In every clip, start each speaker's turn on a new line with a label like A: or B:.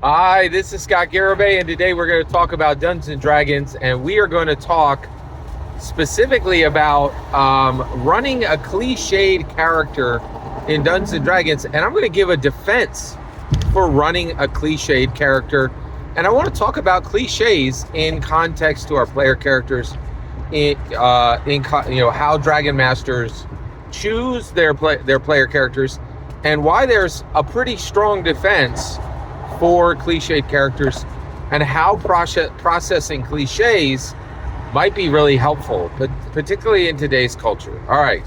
A: Hi, this is Scott Garibay, and today we're going to talk about Dungeons and Dragons, and we are going to talk specifically about running a cliched character in Dungeons and Dragons, and I'm going to give a defense for running a cliched character, and I want to talk about cliches in context to our player characters, how Dragon Masters choose their player characters, and why there's a pretty strong defense for cliched characters, and how processing cliches might be really helpful, but particularly in today's culture. All right,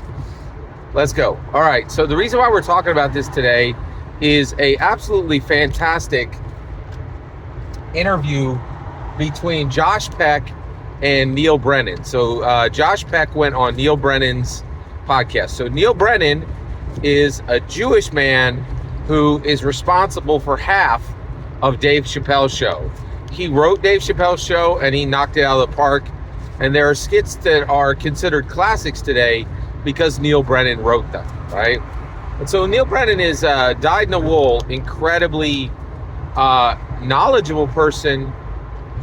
A: let's go. All right, so the reason why we're talking about this today is a absolutely fantastic interview between Josh Peck and Neal Brennan. So Josh Peck went on Neal Brennan's podcast. So Neal Brennan is a Jewish man who is responsible for half of Dave Chappelle's show. He wrote Dave Chappelle's show and he knocked it out of the park. And there are skits that are considered classics today because Neal Brennan wrote them, right? And so Neal Brennan is dyed-in-the-wool, incredibly knowledgeable person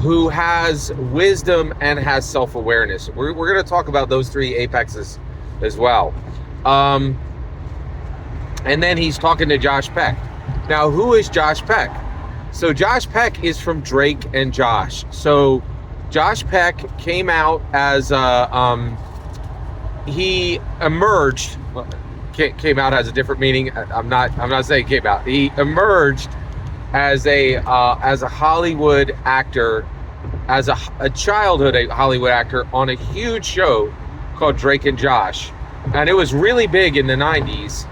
A: who has wisdom and has self-awareness. We're going to talk about those three apexes as well. And then he's talking to Josh Peck. Now, who is Josh Peck? So Josh Peck is from Drake and Josh. So Josh Peck came out as he emerged. Came out has a different meaning. I'm not saying came out. He emerged as a Hollywood actor, as a childhood Hollywood actor on a huge show called Drake and Josh, and it was really big in the 90s.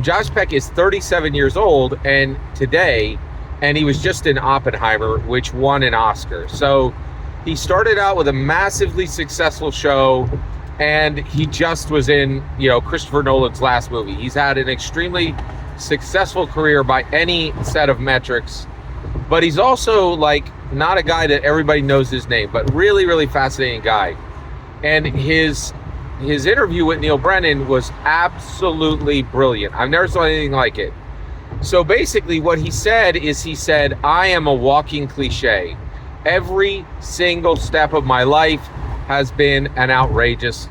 A: Josh Peck is 37 years old and today, and he was just in Oppenheimer, which won an Oscar. So he started out with a massively successful show, and he just was in, Christopher Nolan's last movie. He's had an extremely successful career by any set of metrics, but he's also not a guy that everybody knows his name, but really, really fascinating guy. And his interview with Neal Brennan was absolutely brilliant. I've never saw anything like it. So basically what he said is, I am a walking cliche. Every single step of my life has been an outrageous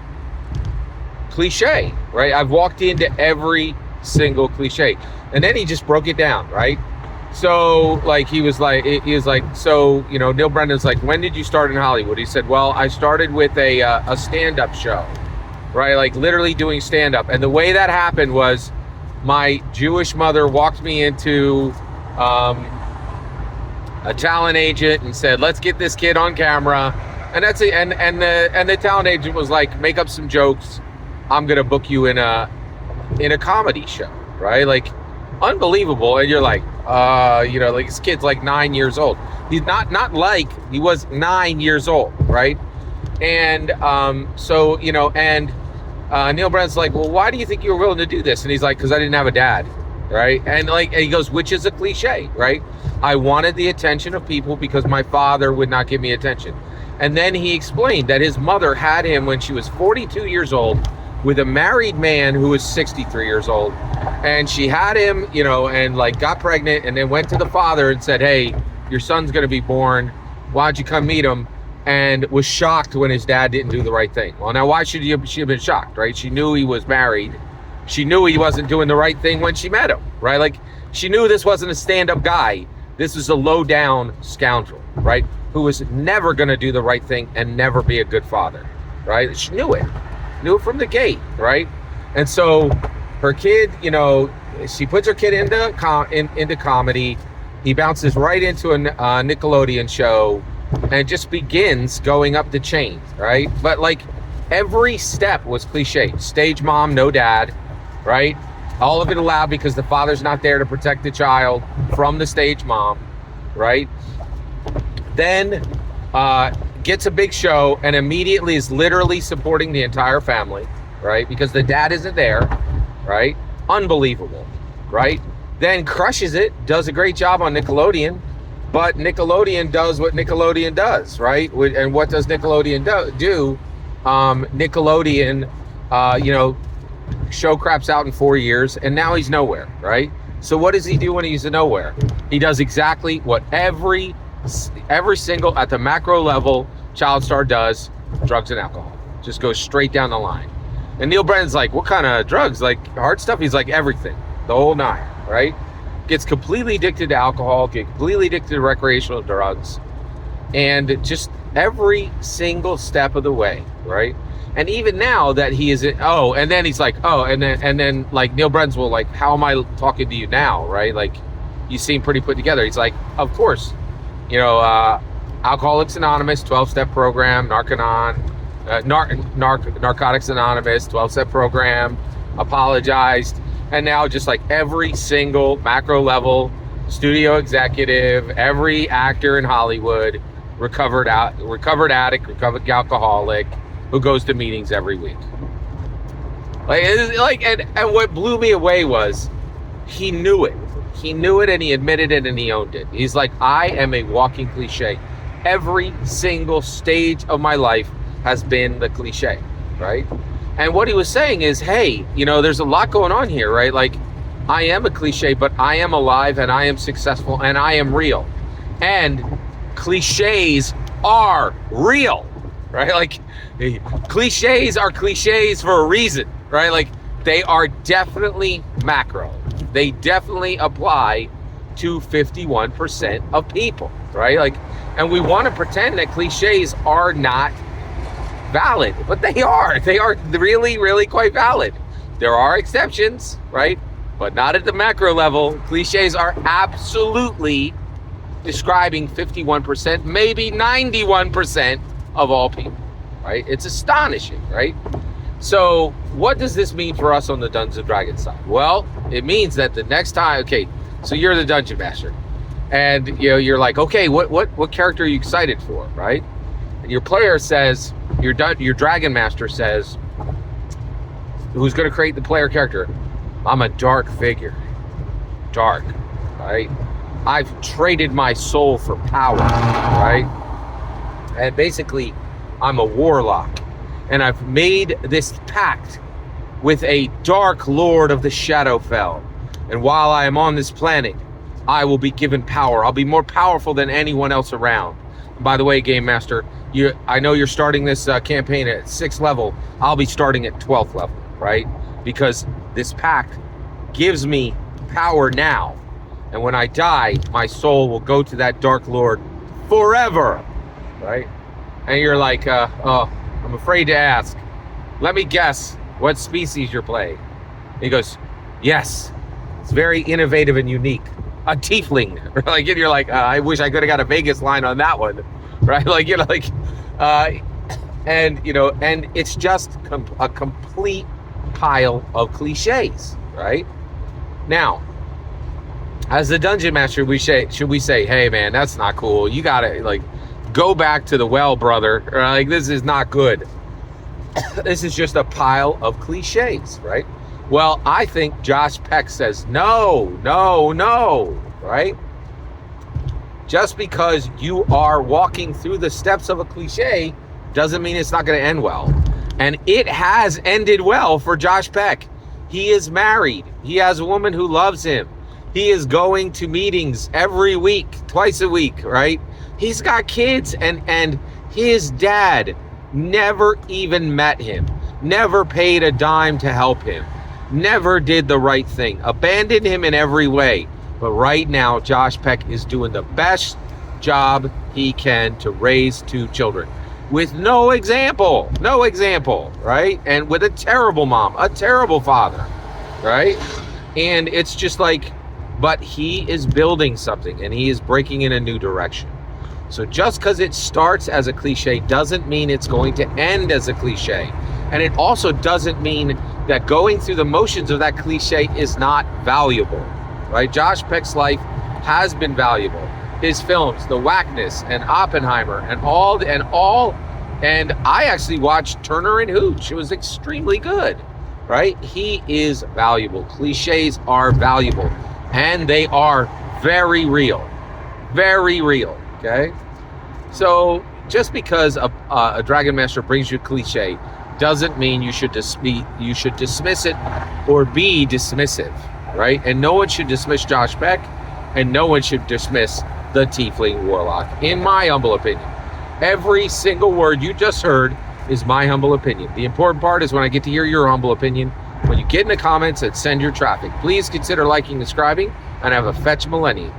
A: cliche, right? I've walked into every single cliche. And then he just broke it down, right? So he was like, Neal Brennan's like, when did you start in Hollywood? He said, well, I started with a stand-up show, right? Literally doing stand-up. And the way that happened was my Jewish mother walked me into a talent agent and said, let's get this kid on camera. And that's it. And the talent agent was like, make up some jokes. I'm going to book you in a comedy show, right? Unbelievable. And you're like, this kid's 9 years old. He's not like he was 9 years old, right? And Neal Brennan's like, well, why do you think you were willing to do this? And he's like, because I didn't have a dad, right? And he goes, which is a cliche, right? I wanted the attention of people because my father would not give me attention. And then he explained that his mother had him when she was 42 years old with a married man who was 63 years old. And she had him, and got pregnant, and then went to the father and said, hey, your son's going to be born. Why don't you come meet him? And was shocked when his dad didn't do the right thing. Well, now why should she have been shocked, right? She knew he was married. She knew he wasn't doing the right thing when she met him, right? She knew this wasn't a stand-up guy. This was a low-down scoundrel, right? Who was never going to do the right thing and never be a good father, right? She knew it from the gate, right? And so her kid, she puts her kid into comedy. He bounces right into a Nickelodeon show and just begins going up the chain, right? But every step was cliche. Stage mom, no dad, right? All of it allowed because the father's not there to protect the child from the stage mom, right? Then gets a big show and immediately is literally supporting the entire family, right? Because the dad isn't there, right? Unbelievable, right? Then crushes it, does a great job on Nickelodeon, but Nickelodeon does what Nickelodeon does, right? And what does Nickelodeon do? Nickelodeon, show craps out in 4 years, and now he's nowhere, right? So what does he do when he's in nowhere? He does exactly what every single, at the macro level, child star does: drugs and alcohol. Just goes straight down the line. And Neal Brennan's like, what kind of drugs? Like hard stuff? He's like, everything, the whole nine, right? Gets completely addicted to alcohol, get completely addicted to recreational drugs, and just every single step of the way, right? And even now that he is, and then he's like, and then like Neal Brennan's will like, how am I talking to you now, right? Like, you seem pretty put together. He's like, of course, Alcoholics Anonymous, 12-step program, Narcotics Anonymous, 12-step program, apologized, and now just like every single macro level studio executive, every actor in Hollywood, recovered addict, recovered alcoholic, who goes to meetings every week. And what blew me away was he knew it. He knew it, and he admitted it, and he owned it. He's like, I am a walking cliche. Every single stage of my life has been the cliche, right? And what he was saying is, hey, there's a lot going on here, right? Like, I am a cliche, but I am alive, and I am successful, and I am real. And cliches are real, right? Like, cliches are cliches for a reason, right? Like, they are definitely macro. They definitely apply to 51% of people, right? Like, and we want to pretend that cliches are not valid, but they are. They are really, really quite valid. There are exceptions, right? But not at the macro level. Cliches are absolutely describing 51%, maybe 91% of all people, right? It's astonishing, right? So what does this mean for us on the Dungeons and Dragons side? Well, it means that the next time, okay, so you're the dungeon master, and you're like, okay, what character are you excited for, right? And your player says, your dragon master says, who's going to create the player character? I'm a dark figure. Dark, right? I've traded my soul for power, right? And basically, I'm a warlock. And I've made this pact with a dark lord of the Shadowfell. And while I am on this planet, I will be given power. I'll be more powerful than anyone else around. And by the way, Game Master, I know you're starting this campaign at 6th level. I'll be starting at 12th level, right? Because this pact gives me power now. And when I die, my soul will go to that Dark Lord forever, right? And you're like, I'm afraid to ask. Let me guess what species you're playing. And he goes, yes, it's very innovative and unique. A tiefling. Like, and you're like, I wish I could have got a Vegas line on that one, right? And it's just a complete pile of cliches, right? Now, as the dungeon master, should we say, hey man, that's not cool. You gotta go back to the well, brother. Like, this is not good. This is just a pile of cliches, right? Well, I think Josh Peck says, no, right? Just because you are walking through the steps of a cliche doesn't mean it's not going to end well. And it has ended well for Josh Peck. He is married. He has a woman who loves him. He is going to meetings every week, twice a week, right? He's got kids, and his dad never even met him, never paid a dime to help him, never did the right thing, abandoned him in every way. But right now, Josh Peck is doing the best job he can to raise 2 children with no example, right? And with a terrible mom, a terrible father, right? And it's just like, but he is building something, and he is breaking in a new direction. So just because it starts as a cliche doesn't mean it's going to end as a cliche. And it also doesn't mean that going through the motions of that cliche is not valuable, right? Josh Peck's life has been valuable. His films, The Whackness and Oppenheimer and I actually watched Turner and Hooch. It was extremely good, right? He is valuable. Cliches are valuable, and they are very real, okay? So just because a Dragon Master brings you a cliche doesn't mean you should dismiss it or be dismissive, right? And no one should dismiss Josh Beck, and no one should dismiss the Tiefling Warlock, in my humble opinion. Every single word you just heard is my humble opinion. The important part is when I get to hear your humble opinion, when you get in the comments and send your traffic. Please consider liking, subscribing, and have a fetch millennium.